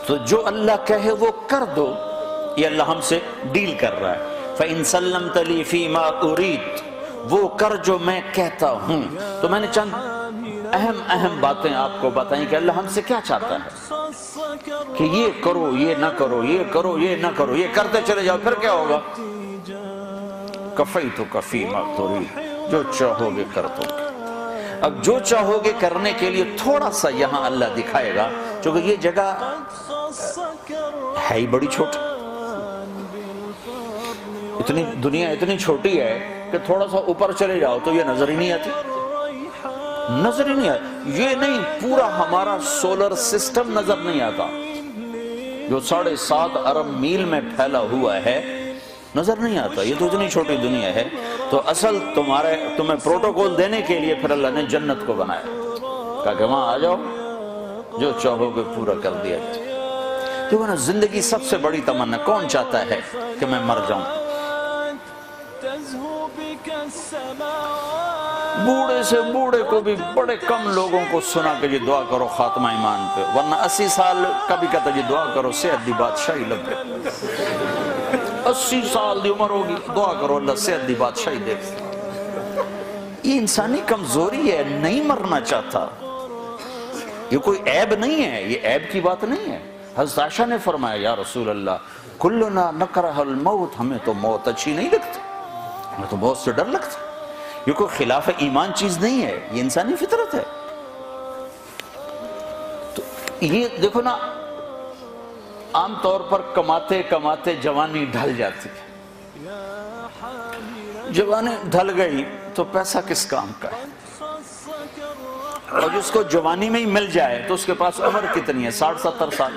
تو جو اللہ کہے وہ کر دو، یہ اللہ ہم سے ڈیل کر رہا ہے۔ فَإِن سَلَّمْتَ لِي فِي مَا أُرِيدُ، وہ کر جو میں کہتا ہوں۔ تو میں نے چند اہم باتیں آپ کو بتائیں کہ اللہ ہم سے کیا چاہتا ہے، کہ یہ کرو یہ نہ کرو، یہ کرو یہ نہ کرو، یہ کرتے چلے جاؤ، پھر کیا ہوگا؟ کفیتک فی ما ترید، جو چاہو گے کر دو گے۔ اب جو چاہو گے کرنے کے لیے تھوڑا سا یہاں اللہ دکھائے گا، چونکہ یہ جگہ ہے ہی بڑی چھوٹی، دنیا اتنی چھوٹی ہے کہ تھوڑا سا اوپر چلے جاؤ تو یہ نظر ہی نہیں آتی، نظر ہی نہیں آتی۔ یہ نہیں، پورا ہمارا سولر سسٹم نظر نہیں آتا جو 7.5 ارب میل میں پھیلا ہوا ہے، نظر نہیں آتا۔ یہ تو اتنی چھوٹی دنیا ہے۔ تو اصل تمہیں پروٹوکول دینے کے لیے پھر اللہ نے جنت کو بنایا، کہا کہ وہاں آ جاؤ، جو چاہو گے پورا کر دیا جائے۔ تو نا زندگی سب سے بڑی تمنا، کون چاہتا ہے کہ میں مر جاؤں؟ بوڑھے سے بوڑھے کو بھی بڑے کم لوگوں کو سنا کہ یہ دعا کرو خاتمہ ایمان پہ، ورنہ 80 سال کبھی کہتا یہ دعا کرو صحت دی بادشاہی لبے، 80 سال دی عمر ہوگی، دعا کرو اللہ صحت دی بادشاہی دے۔ یہ انسانی کمزوری ہے، نہیں مرنا چاہتا۔ یہ کوئی عیب نہیں ہے، یہ عیب کی بات نہیں ہے۔ حضرت عائشہ نے فرمایا یا رسول اللہ کلنا نکرہ الموت، ہمیں تو موت اچھی نہیں لگتی، ہمیں تو موت سے ڈر لگتا۔ یہ کوئی خلاف ایمان چیز نہیں ہے، یہ انسانی فطرت ہے۔ تو یہ دیکھو نا، عام طور پر کماتے کماتے جوانی ڈھل جاتی ہے، جوانی ڈھل گئی تو پیسہ کس کام کا ہے؟ اور جس کو جوانی میں ہی مل جائے تو اس کے پاس عمر کتنی ہے؟ 60-70 سال۔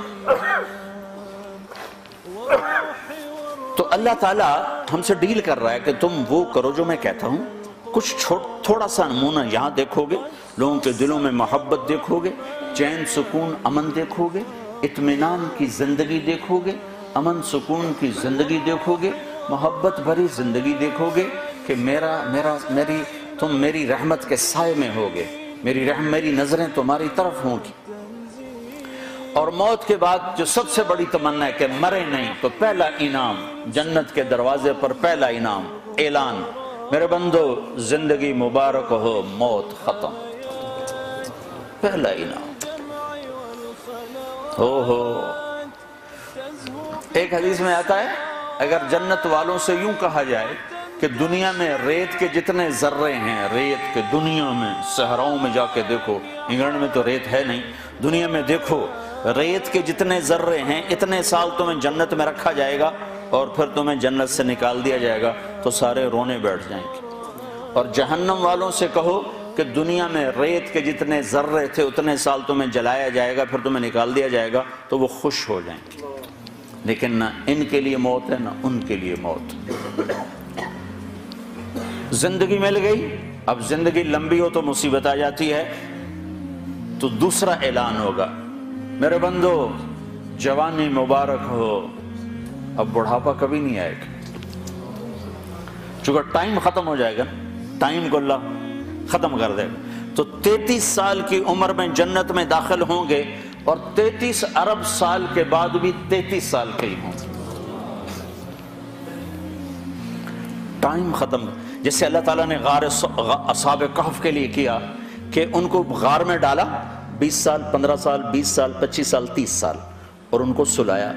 تو اللہ تعالیٰ ہم سے ڈیل کر رہا ہے کہ تم وہ کرو جو میں کہتا ہوں۔ کچھ تھوڑا سا نمونہ یہاں دیکھو گے، لوگوں کے دلوں میں محبت دیکھو گے، چین سکون امن دیکھو گے، اطمینان کی زندگی دیکھو گے، امن سکون کی زندگی دیکھو گے، محبت بھری زندگی دیکھو گے کہ تم میری رحمت کے سائے میں ہوگے، میری نظریں تمہاری طرف ہوں گی۔ اور موت کے بعد جو سب سے بڑی تمنا ہے کہ مرے نہیں، تو پہلا انعام جنت کے دروازے پر، پہلا انعام اعلان، میرے بندو زندگی مبارک ہو، موت ختم، پہلا انعام۔ ایک حدیث میں آتا ہے اگر جنت والوں سے یوں کہا جائے کہ دنیا میں ریت کے جتنے ذرے ہیں، ریت کے دنیا میں صحراؤں میں جا کے دیکھو، انگلینڈ میں تو ریت ہے نہیں، دنیا میں دیکھو ریت کے جتنے ذرے ہیں، اتنے سال تمہیں جنت میں رکھا جائے گا اور پھر تمہیں جنت سے نکال دیا جائے گا تو سارے رونے بیٹھ جائیں گے۔ اور جہنم والوں سے کہو کہ دنیا میں ریت کے جتنے ذرے تھے اتنے سال تمہیں جلایا جائے گا، پھر تمہیں نکال دیا جائے گا تو وہ خوش ہو جائیں گے۔ لیکن نہ ان کے لیے موت ہے نہ ان کے لیے موت۔ زندگی مل گئی، اب زندگی لمبی ہو تو مصیبت آ جاتی ہے، تو دوسرا اعلان ہوگا، میرے بندو جوانی مبارک ہو، اب بڑھاپا کبھی نہیں آئے گا، چونکہ ٹائم ختم ہو جائے گا، ٹائم کو اللہ ختم کر دے گا۔ تو 33 سال کی عمر میں جنت میں داخل ہوں گے اور 33 ارب سال کے بعد بھی 33 سال کے ہی ہوں گے، ٹائم ختم۔ جیسے اللہ تعالیٰ نے غار اصحاب کہف کے لیے کیا کہ ان کو غار میں ڈالا، 20 سال 15 سال 20 سال 25 سال 30 سال، اور ان کو سلایا،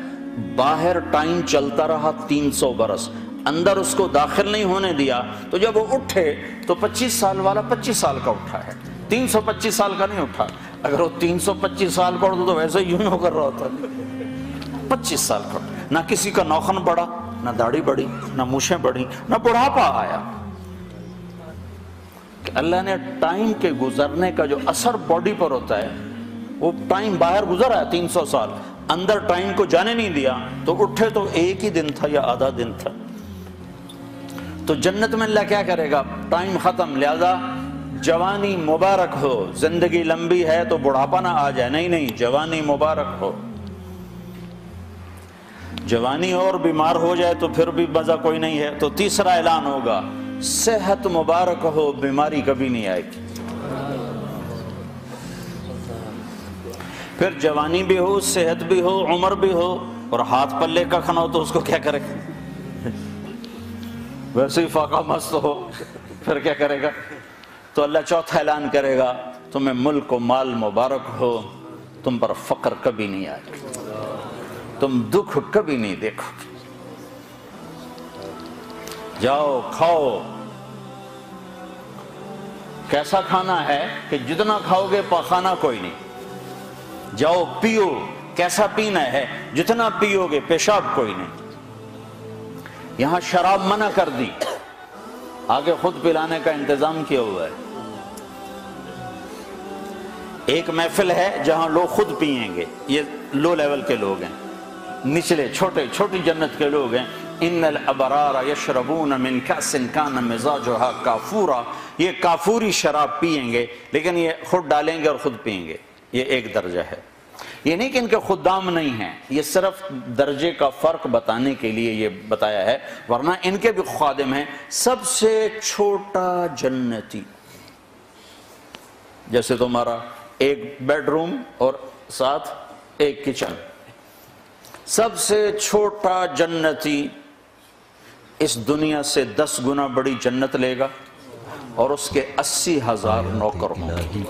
باہر ٹائم چلتا رہا 300 برس، اندر اس کو داخل نہیں ہونے دیا، تو جب وہ اٹھے تو 25 سال والا 25 سال کا اٹھا ہے، 325 سال کا نہیں اٹھا۔ اگر وہ 325 سال کا اٹھا تو ویسے یوں ہو کر رہا ہوتا، 25 سال کا اٹھا، نہ کسی کا نوخن بڑھا، نہ داڑھی بڑھی، نہ مونچھیں بڑھی، نہ بڑھاپا آیا۔ کہ اللہ نے ٹائم کے گزرنے کا جو اثر باڈی پر ہوتا ہے، وہ ٹائم باہر گزر آیا 300 سال، اندر ٹائم کو جانے نہیں دیا، تو اٹھے تو ایک ہی دن تھا یا آدھا دن تھا۔ تو جنت میں اللہ کیا کرے گا؟ ٹائم ختم، لہذا جوانی مبارک ہو، زندگی لمبی ہے تو بڑھاپا نہ آ جائے، نہیں، جوانی مبارک ہو۔ جوانی اور بیمار ہو جائے تو پھر بھی مزہ کوئی نہیں ہے، تو تیسرا اعلان ہوگا، صحت مبارک ہو، بیماری کبھی نہیں آئے گی۔ پھر جوانی بھی ہو، صحت بھی ہو، عمر بھی ہو، اور ہاتھ پلے کا کھانا ہو تو اس کو کیا کرے گا؟ ویسے ہی فاقہ مست ہو پھر کیا کرے گا؟ تو اللہ چوتھا اعلان کرے گا تمہیں ملک و مال مبارک ہو، تم پر فقر کبھی نہیں آئے گا، تم دکھ کبھی نہیں دیکھو گے، جاؤ کھاؤ۔ کیسا کھانا ہے کہ جتنا کھاؤ گے پاخانہ کوئی نہیں، جاؤ پیو، کیسا پینا ہے جتنا پیو گے پیشاب کوئی نہیں۔ یہاں شراب منع کر دی، آگے خود پلانے کا انتظام کیا ہوا ہے۔ ایک محفل ہے جہاں لوگ خود پئیں گے، یہ لو لیول کے لوگ ہیں، نچلے چھوٹی جنت کے لوگ ہیں۔ ان الابرار یشربون من کأس کان مزاجها کافورا، یہ کافوری شراب پئیں گے، لیکن یہ خود ڈالیں گے اور خود پئیں گے۔ یہ ایک درجہ ہے، یہ نہیں کہ ان کے خدام نہیں ہیں، یہ صرف درجے کا فرق بتانے کے لیے یہ بتایا ہے، ورنہ ان کے بھی خادم ہیں۔ سب سے چھوٹا جنتی، جیسے تمہارا ایک بیڈ روم اور ساتھ ایک کچن، سب سے چھوٹا جنتی اس دنیا سے 10 گنا بڑی جنت لے گا، اور اس کے 80,000 نوکر ہوں گے،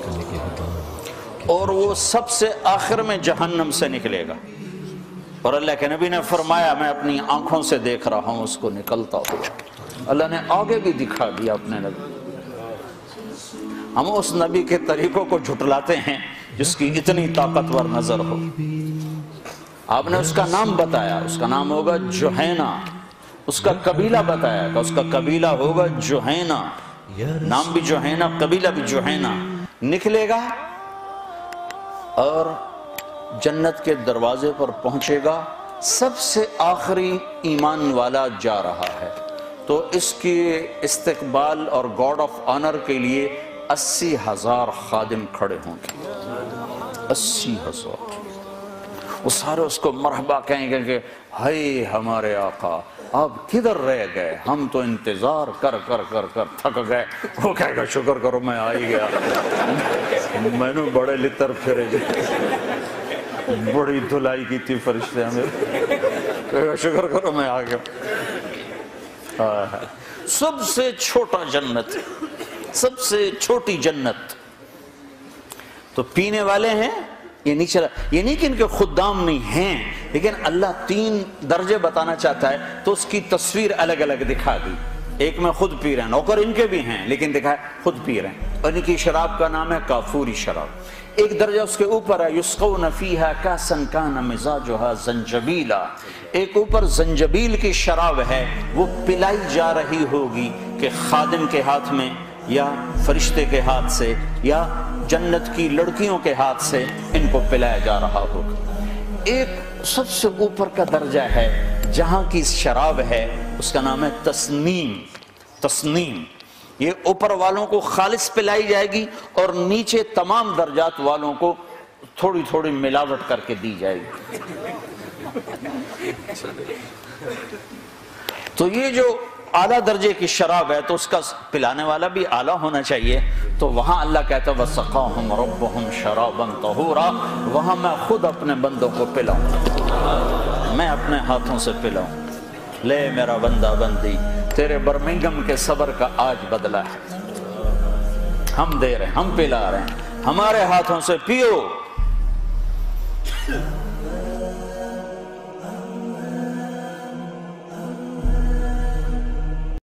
اور وہ سب سے آخر میں جہنم سے نکلے گا، اور اللہ کے نبی نے فرمایا میں اپنی آنکھوں سے دیکھ رہا ہوں اس کو نکلتا ہوا۔ اللہ نے آگے بھی دکھا دیا اپنے نبی۔ ہم اس نبی کے طریقوں کو جھٹلاتے ہیں جس کی اتنی طاقتور نظر ہو۔ آپ نے اس کا نام بتایا، اس کا نام ہوگا جوہینہ، اس کا قبیلہ بتایا کہ اس کا قبیلہ ہوگا جوہینہ، نام بھی جوہینہ، قبیلہ بھی جوہینہ۔ نکلے گا اور جنت کے دروازے پر پہنچے گا، سب سے آخری ایمان والا جا رہا ہے، تو اس کی استقبال اور گارڈ آف آنر کے لیے 80,000 خادم کھڑے ہوں گے۔ 80,000، وہ سارے اس کو مرحبا کہیں گے کہ ہائے ہمارے آقا آپ کدھر رہ گئے، ہم تو انتظار کر کر کر کر تھک گئے۔ وہ کہے گا شکر کرو میں آ ہی گیا، میں نے بڑے لتر پھرے جی، بڑی دھلائی کی تھی فرشتے ہمیں، کہے گا شکر کرو میں آ گیا۔ سب سے چھوٹا جنت، سب سے چھوٹی جنت۔ تو پینے والے ہیں، یہ نہیں کہ ان کے خدام نہیں ہیں، لیکن اللہ 3 درجے بتانا چاہتا ہے تو اس کی تصویر الگ الگ دکھا دی۔ ایک میں خود پی رہے ہیں، نوکر ان کے بھی ہیں لیکن دکھا خود پی رہے ہیں، اور ان کی شراب کا نام ہے کافوری شراب۔ ایک درجہ اس کے اوپر ہے یسقون فیہا کاسا کان مزاجها زنجبیلا، ایک اوپر زنجبیل کی شراب ہے، وہ پلائی جا رہی ہوگی کہ خادم کے ہاتھ میں یا فرشتے کے ہاتھ سے یا جنت کی لڑکیوں کے ہاتھ سے ان کو پلایا جا رہا ہوگا۔ ایک سب سے اوپر کا درجہ ہے جہاں کی شراب ہے، اس کا نام ہے تسنیم۔ تسنیم یہ اوپر والوں کو خالص پلائی جائے گی، اور نیچے تمام درجات والوں کو تھوڑی تھوڑی ملاوٹ کر کے دی جائے گی۔ تو یہ جو اعلیٰ درجے کی شراب ہے تو اس کا پلانے والا بھی اعلیٰ ہونا چاہیے، تو وہاں اللہ کہتا ہے وَسَقَاهُمْ رَبُّهُمْ شَرَابًا طَهُورًا، وہاں میں خود اپنے بندوں کو پلاؤں، میں اپنے ہاتھوں سے پلاؤں۔ لے میرا بندہ بندی، تیرے برمنگم کے صبر کا آج بدلہ ہے، ہم دے رہے ہیں، ہم پلا رہے ہیں، ہمارے ہاتھوں سے پیو۔